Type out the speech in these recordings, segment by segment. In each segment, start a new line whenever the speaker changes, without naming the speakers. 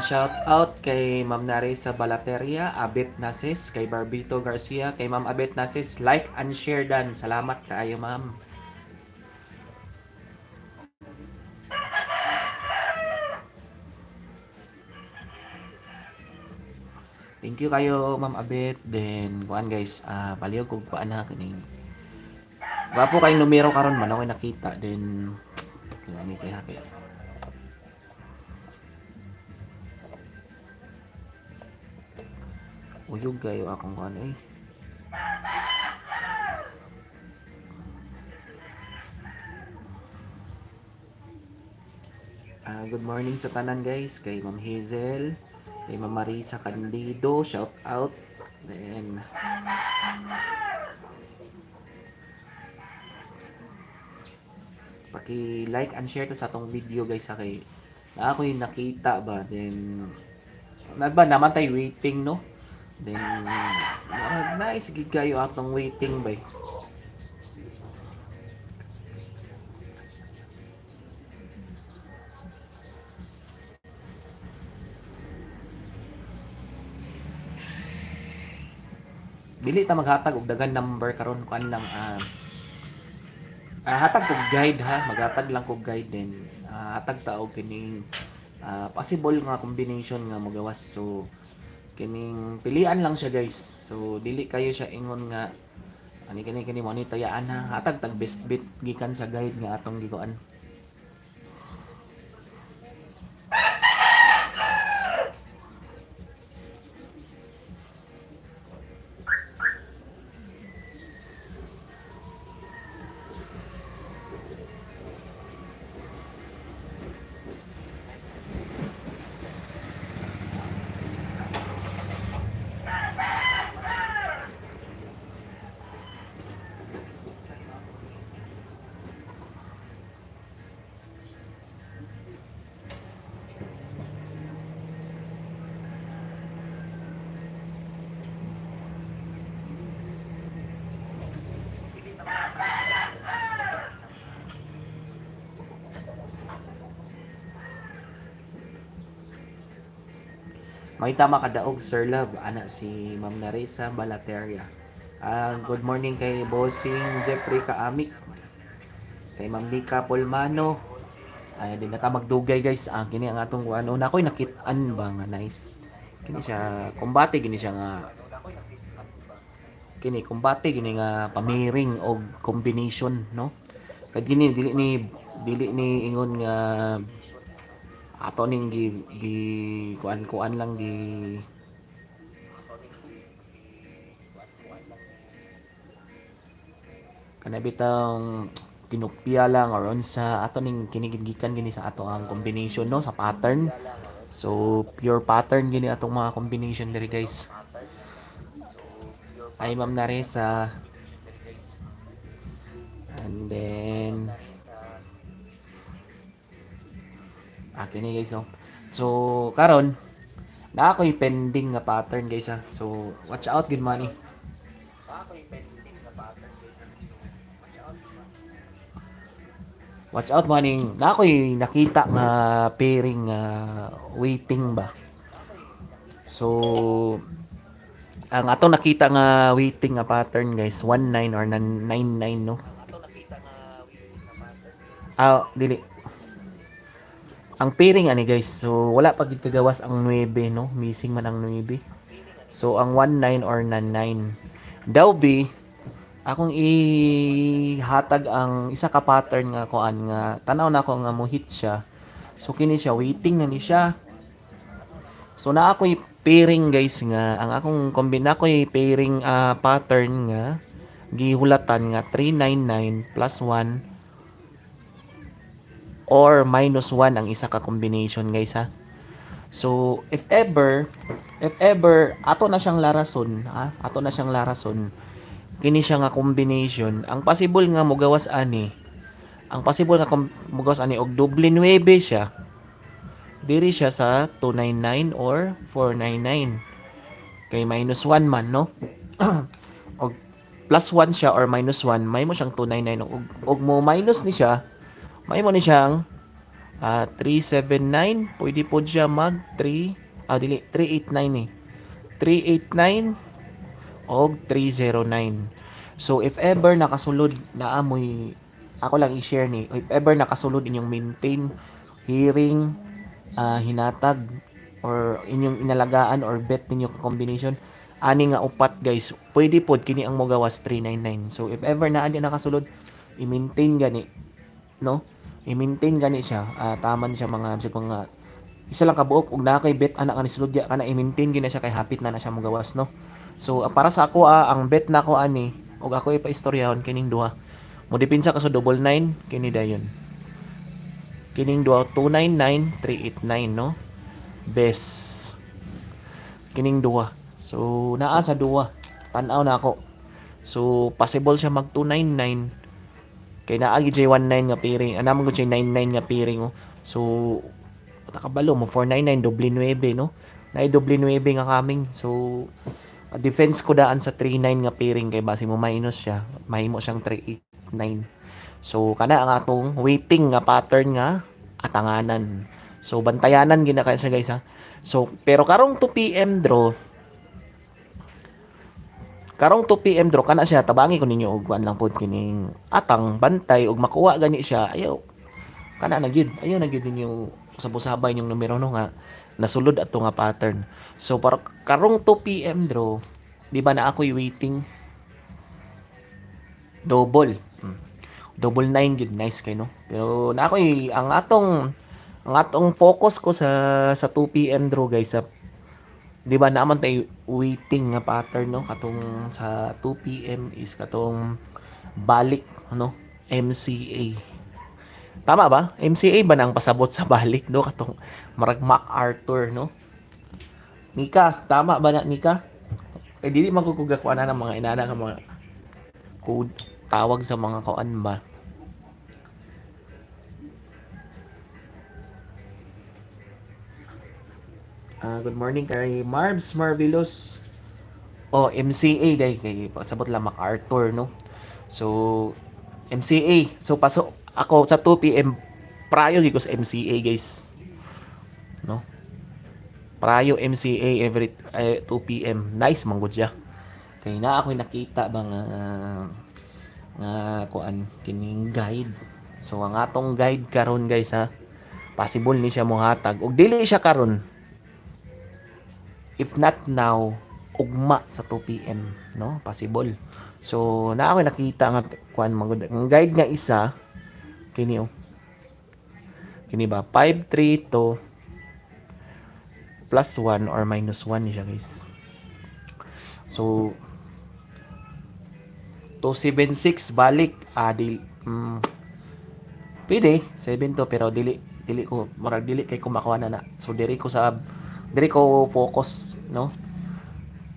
Shout out kay Ma'am Narisa Balateria, Abet Nasis, kay Barbito Garcia, kay Ma'am Abet Nasis, like and share dan. Salamat kaayo, Ma'am. Thank you kayo, Ma'am Abet. Then, kuan guys, palihog kog paana kining. Wapo kay numero karon man ako nakita. Then, kailangan kay happy. Uyog kayo akong kuan eh. Good morning sa tanan guys, kay Ma'am Hazel, kay Ma'am Marisa Candido, shout out. Then, paki-like and share to sa atong video guys sa kay na ako yung nakita ba. Then, ba naman tayo waiting no. Then, nice gid kayo atong waiting ba. Dili ta maghatag og dagan number karon kuan lang hatag kog guide ha, maghatag lang kog guide din. Hatag ta og kining possible nga combination nga magawas. So kining pilian lang siya guys. So dili kayo siya ingon nga ani kini mo ni tayaan ha. Hatag tag best bet gikan sa guide nga atong gikuan. May tama kadaog Sir Love, ana si Ma'am Narisa Balateria. Good morning kay Bossing Jeffrey Kaamik, kay Ma'am Nika Polmano. Ay di na ta magdugay guys. Kini ang atong ano na ko'y nakit-an ba nga nice. Kini siya kumbate gini siya nga kini kumbate gini nga pamiring og combination no. Kag gini dili ni ingon nga ato ning gi kuan lang gi kana bitang kinopya lang or unsa ato ning kinigigikan gini sa ato ang combination no sa pattern. So pure pattern gini atong mga combination diri guys. Ay Ma'am Naresa. And then kini guys oh. So karon na ako'y pending nga pattern guys ha. So watch out gid money. Watch out maning na ako'y nakita nga pairing waiting ba. So ang atong nakita nga waiting nga pattern guys 19 or 99 no. Dili. Ang pairing ani guys. So wala pa gid kagawas ang 9 no. Missing man ang 9. So ang 19 or 99 daw be akong ihatag ang isa ka pattern nga kuan nga tanaw na ako nga mo hit siya. So kini siya waiting na ni siya. So na ako'y pairing guys nga ang akong kombina ko'y pairing pattern nga gihulatan nga 399 plus 1 or minus 1 ang isa ka combination guys ha. So if ever ato na siyang larason ato na siyang larason kini siya nga combination ang possible nga mogawas ani og doble 9 siya diri siya sa 299 or 499 kay minus 1 man no. og plus 1 siya or minus 1 may mo siyang 299 og mo minus ni siya may mo ni siyang 379 pwede po siya mag 389 eh. 389 og 309. So if ever nakasulod na amoy, ako lang i-share ni, if ever nakasulod inyong maintain hearing, hinatag or inyong inalagaan or bet ninyo ka combination ani nga upat guys, pwede pod kini ang mogawas 399. So if ever na andi nakasulod, i-maintain gani, no? I-maintain gani siya, taman siya mga isa lang kabuok ug na kay bet anak ni sulod kana i-maintain gina siya kay hapit na siya mogawas, no? So para sa ako ang bet na ko ani ug ako ipaistoryahon kining duha. Mo depensa ka sa double 9 kini dayon. Kining duha 299 389, no? Best kining duha. So naa sa duha. Tan-aw na ako. So possible siya mag 299 kay naa gid 19 nga pairing. Ana man gud 99 nga pairing, oh. So nakabalo mo 499 doble 9, no? Naay doble 9 nga coming. So defense ko daan sa 39 nga pairing kay base mo minus siya, mahimo siyang 389. So kana ang atong waiting nga pattern nga atanganan. So bantayanan gina kay siya guys, ha. So pero karong 2 PM draw, kana siya tabangi ko ninyo og kuan lang pod kining atang bantay og makuha gani siya. Ayaw kana na gyud. Ayaw na gyud ninyo usab-usabay yung numero, no, nga nasulod ato nga pattern. So para karong 2 PM draw, di ba na ako'y waiting double. Double 9 gid, nice kay, no. Pero na ako'y ang atong focus ko sa 2 PM draw guys, sa di ba naman tay waiting nga pattern, no, katong sa 2 PM is katong balik, no, MCA. Tama ba? MCA ba nang pasabot sa balik, no, katong marag MacArthur, no? Nika, tama ba na Nika? Eh dili magkukuga ko ana ng mga inana nga mga code tawag sa mga kuan ba. Good morning kay Marbs Marvelous. Oh, MCA day kay pasabot lang MacArthur, no. So MCA. So pasok ako sa 2 PM prayo gyud ko sa MCA guys, no. Prayo MCA every 2 PM. Nice man gud siya. Kay na ako'y nakita ba nga kuan kining guide. So ang atong guide karon guys, ha, possible ni siya mohatag ug dili siya karon, if not now, ugma sa 2 PM, no, possible. So na ako nakita nga kuan magud ang guide nga isa kini, oh. Kini ba 532 plus 1 or minus 1 siya guys. So 276 balik pwede 72 pero dili ko murag dili kay kumakuha na. So diri ko focus, no.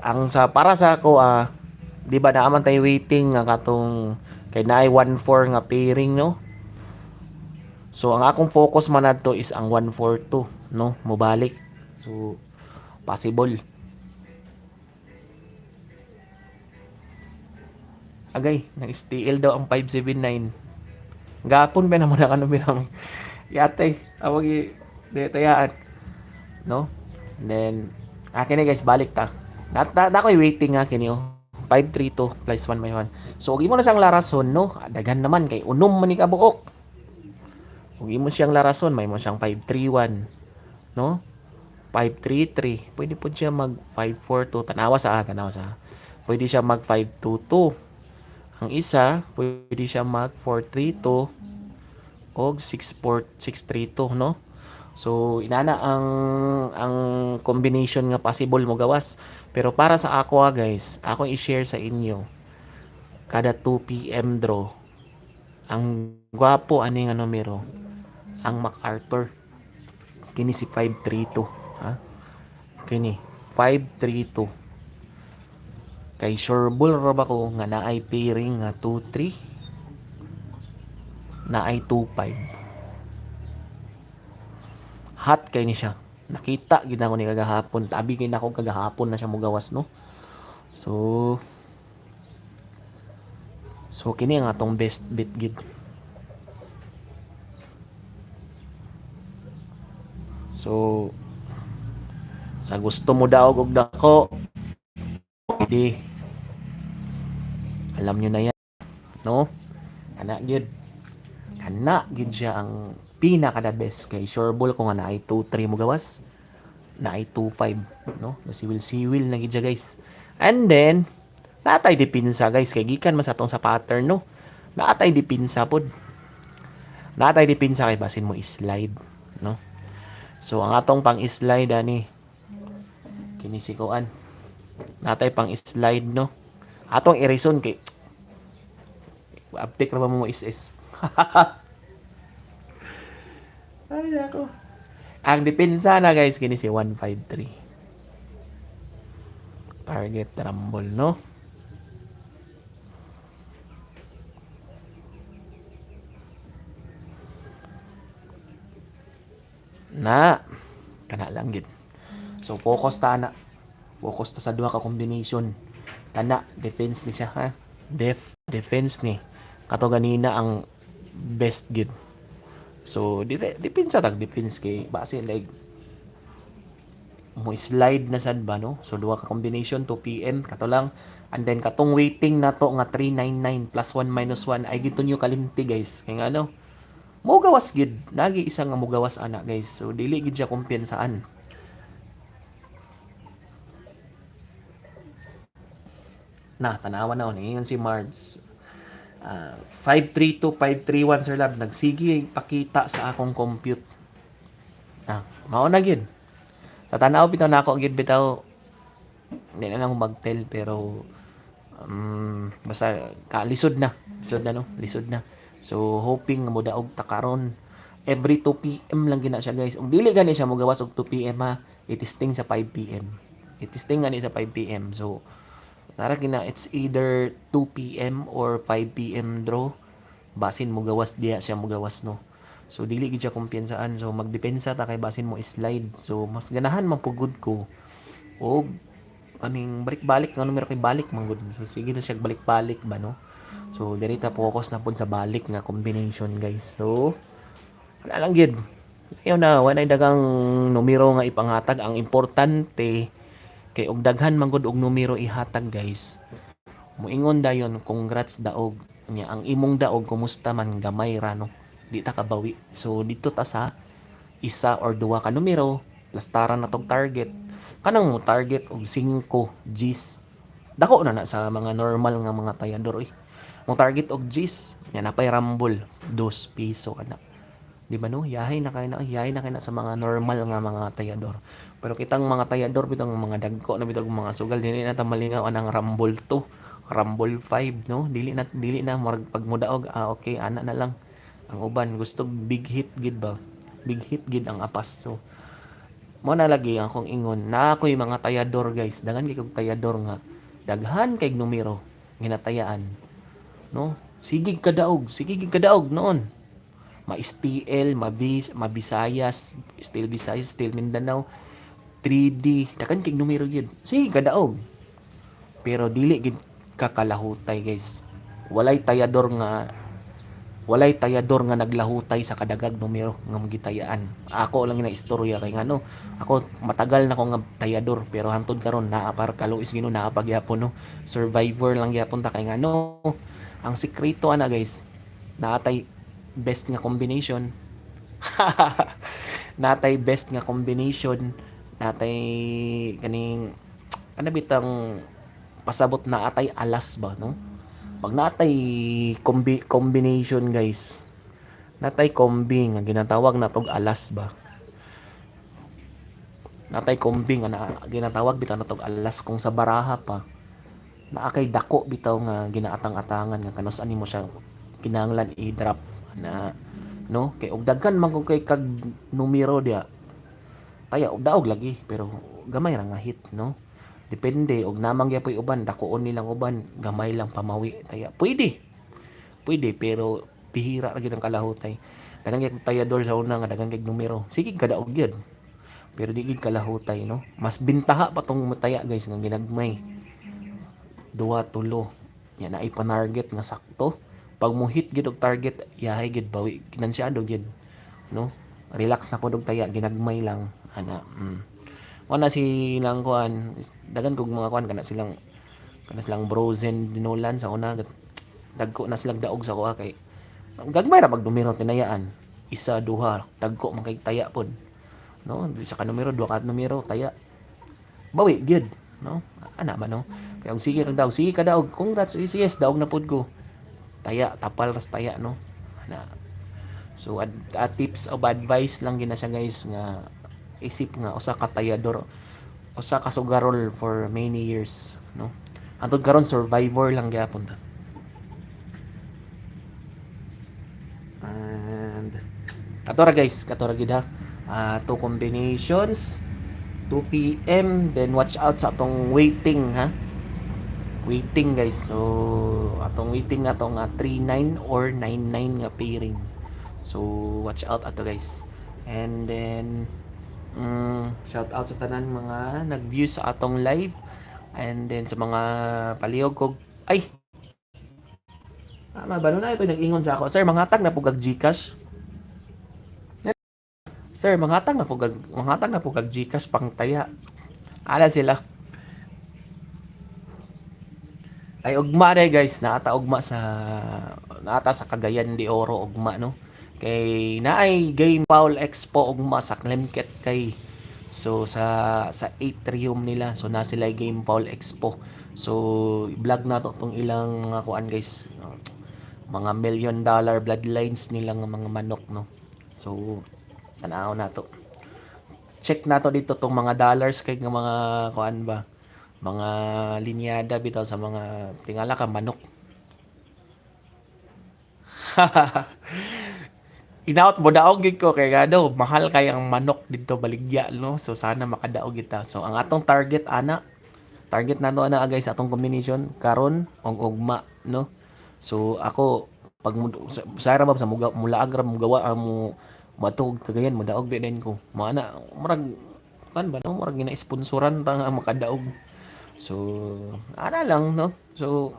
Ang sa para sa ako, di ba naaman tayo waiting nga katong kay naay 14 nga pairing, no. So ang akong focus man adto is ang 142, no, mobalik. So possible. Agay, nag-STL daw ang 579. Gapon ba naman ang numerang yatay awag detayaan, no. And then akin na guys, balik ta. Na ko'y waiting nga kini, oh. 532 plus 1 may 1. So ug imo na siyang larason, no. Dagan naman kay unom man ni kabuok. Ug imo siyang larason, may mo siyang 531, no. 533. Pwede po siya mag 542. Tanawa sa. Pwede siya mag 522. Ang isa, pwede siya mag 432 og 632, no. So inana ang combination nga possible mo gawas. Pero para sa ako, guys, ako i-share sa inyo kada 2 PM draw ang gwapo ani nga numero ang MacArthur. Kini si 532, ha. Kini 532. Kay sureball ra ba ko nga naay pairing nga 23, naay 25. Hot kay ni siya. Nakita gid ako ni kagahapon. Tabi gid ako kagahapon na siya mogawas, no. So kini ang atong best bet gid. So sa gusto mo daog og dako, pwede. Alam nyo na yan, no? Ana gyud. Ana gyud siya ang pinaka the best kay sureball ko nga naay 2-3 mo gawas. Naay 2-5, no? Nasiwil-siwil na gyud siya, guys. And then natay dipinsa, guys, kay gikan man sa tong sa pattern, no? Natay dipinsa pod. Natay dipinsa kay basin mo slide, no? So ang atong pang slide ani kini si kuan. Natay pang slide, no? Atong i-reason kay update ra mo is. Ay ako. Ang depensa na, guys, kini si 153. Target rumble, no? Na kana lang gid. So focus ta na. Focus ta sa duha ka combination. Kana defense ni siya, ha. Defense ni. Kato ganina ang best gid. So defense tag defense kay base like mo slide na sad ba, no? So duha ka combination 2 PM kato lang. And then katong waiting na to nga 399 plus 1 minus 1 ay gito nyo kalimti, guys. Kay nga ano, mugawas gid. Lagi isa nga mugawas ana, guys. So dili gid siya kumpensaan. Na tanawan na ingon si Mards. 532 531 Sir Lab nagsige pakita sa akong compute. Mao na gid. Sa tanaw bitaw nako gid bitaw hindi na lang magtel pero basta lisod na. Lisod na, no? Lisod na. So hoping mo daog ta karon every 2 PM lang gina siya, guys. Ug dili gani siya mogawas og 2 PM, ha. Itisting sa 5 PM. Itisting gani sa 5 PM. So nara gina it's either 2 PM or 5 PM draw. Basin mo gawas diya siya mo gawas, no. So dili gid siya kumpensaan. So magdepensa ta kay basin mo slide. So mas ganahan man pugod ko. O aning balik-balik nga numero kay balik man gud. So sige na siya balik-balik ba, no. So diri ta focus na pud sa balik nga combination, guys. So wala lang gid. Ayaw na wala dagang numero nga ipanghatag. Ang importante kay og daghan man gud og numero ihatag, guys. Muingon dayon congrats daog nya ang imong daog kumusta man gamay ra, no. Di ta kabawi. So dito ta sa isa or duha ka numero lastaran na tong target. Kanang mo target og 5 Gs. Dako na sa mga normal nga mga tayador, mo target og Gs nya napay rumble 2 piso kana. Di ba, no? Yahay na kay na sa mga normal nga mga tayador. Pero kitang mga tayador bitong mga dagko na bitong mga sugal dili na ta malingaw anang rumble 2, rumble 5, no? Dili na murag pag mudaog okay ana na lang. Ang uban gusto big hit gid ba? Big hit gid ang apas. So mo na lagi ang kong ingon na ako'y mga tayador, guys. Daghan kay kog tayador nga daghan kay numero ginatayaan, no? Sigig kadaog noon. Ma-STL, Mabisayas, Still Visayas, Still Mindanao, 3D, dakan kay numero gyud. Sige kadaog. Pero dili gid kakalahutay, guys. Walay tayador nga naglahutay sa kadagag numero nga gitayaan. Ako lang na istorya kay ngano. Ako matagal na ko nga tayador pero hantod karon naa par kaluis gino naa pagyapon, no. Survivor lang gyapon ta kay ngano. Ang sikreto ana, guys, naatay best nga combination. Natay best nga combination. Natay kaning ano bitang pasabot na atay alas ba, no? Pag natay combination, guys, natay combi nga ginatawag na tog alas ba. Natay combi nga ginatawag bitaw na tog alas kung sa baraha pa. Naakay dako bitaw nga ginaatang-atangan nga kanus-an nimo siya kinahanglan i-drop na, no, kay og daghan man kay kag numero dia kaya og daog lagi pero gamay ra nga hit, no. Depende og namang gyapon uban dakoon nilang uban gamay lang pamawi kaya pwede pero bihira ra gyud ang kalahutay. Daghang kay tayador sa una nga daghang kay numero sige kadaog gyud pero di gid kalahutay, no. Mas bintaha pa tong mataya, guys, nga ginagmay duwa tulo nya naay panarget nga sakto. Pag mo hit gid og target yahay gid bawi kinansyado gid, no. relax na ko dog taya ginagmay lang ana. Wala silang kuan, dagan kog mga kuan kana silang Brozen dinulan sa una dagko na silang daog sa kuha kay gagmay ra pag numero tinayaan. Isa, duha, dagko man kay taya pod. No, isa ka numero, duha ka numero, taya. Bawi gyud, no? Ana ba no? Kaya sige ka daog. Congrats, yes, daog na pod ko. Taya, tapal ras taya no. Ana. So tips of advice lang gina siya guys nga isip nga usa ka tayador, usa ka sugarol for many years, no? Antod karon survivor lang gyapon ta. And katora gid ha. Two combinations 2 PM, then watch out sa atong waiting ha. Waiting guys. So atong waiting na to nga 39 or 99 nga pairing. So watch out ato guys. And then shout out sa tanan mga nag-view sa atong live. And then sa mga palihog kog ay mabalo na ito nag-ingon sa ako. Sir, mangatag na pugag GCash. Sir, mangatag na pugag GCash pang taya. Ala sila. Ay ugma day guys, naata sa Cagayan de Oro ugma no. Kay naay Game Paul Expo ugma sa Lemket kay. So sa atrium nila, so na sila Game Paul Expo. So i-vlog na to tong ilang mga kuan guys. Mga $1 million bloodlines nilang mga manok no. So tanaw na to. Check na to dito tong mga dollars kay nga mga kuan ba, mga linyada bitaw sa mga tingala ka manok. Inaot mo daog gid ko kay gado mahal kay ang manok dito baligya no. So sana makadaog kita. So ang atong target na no ana guys atong combination karon og ugma no. So ako pag sa ra sa mula agra mo gawa mo matug kagayan mo daog din ko. Mana murag kan ba no murag gina-sponsoran ta nga makadaog. So ana lang no. So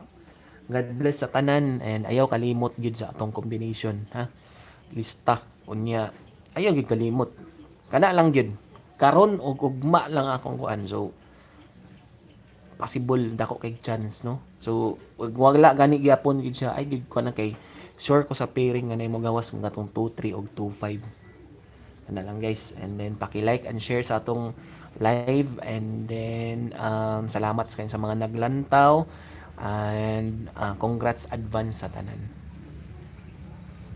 God bless sa tanan and ayaw kalimot gid sa atong combination ha. Lista unya ayaw gid kalimot. Kana lang gid. Karon og ugma lang akong kuan. So possible dako kay chance no. So wala gani gyapon gid siya ay gid ko na kay sure ko sa pairing nga mo gawas nga tong 2-3 og 2-5. Ano lang guys, and then paki-like and share sa atong live, and then salamat sa mga naglantaw, and congrats advance sa tanan.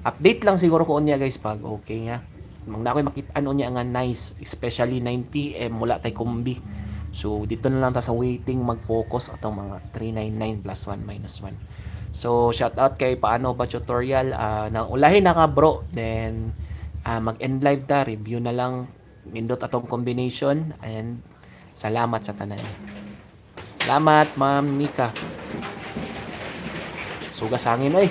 Update lang siguro ko unya guys pag okay nga. Magna ko'y makit-an unya nga nice, especially 9 PM mula tay kumbi. So dito na lang ta sa waiting mag-focus atong mga 399 plus 1 minus 1. So shout out kay Paano Ba Tutorial, na ulahin na ka bro, then mag-end live ta, review na lang, nindot atong combination, and salamat sa tanan. Salamat Ma'am Nika. Sugas hangin oy.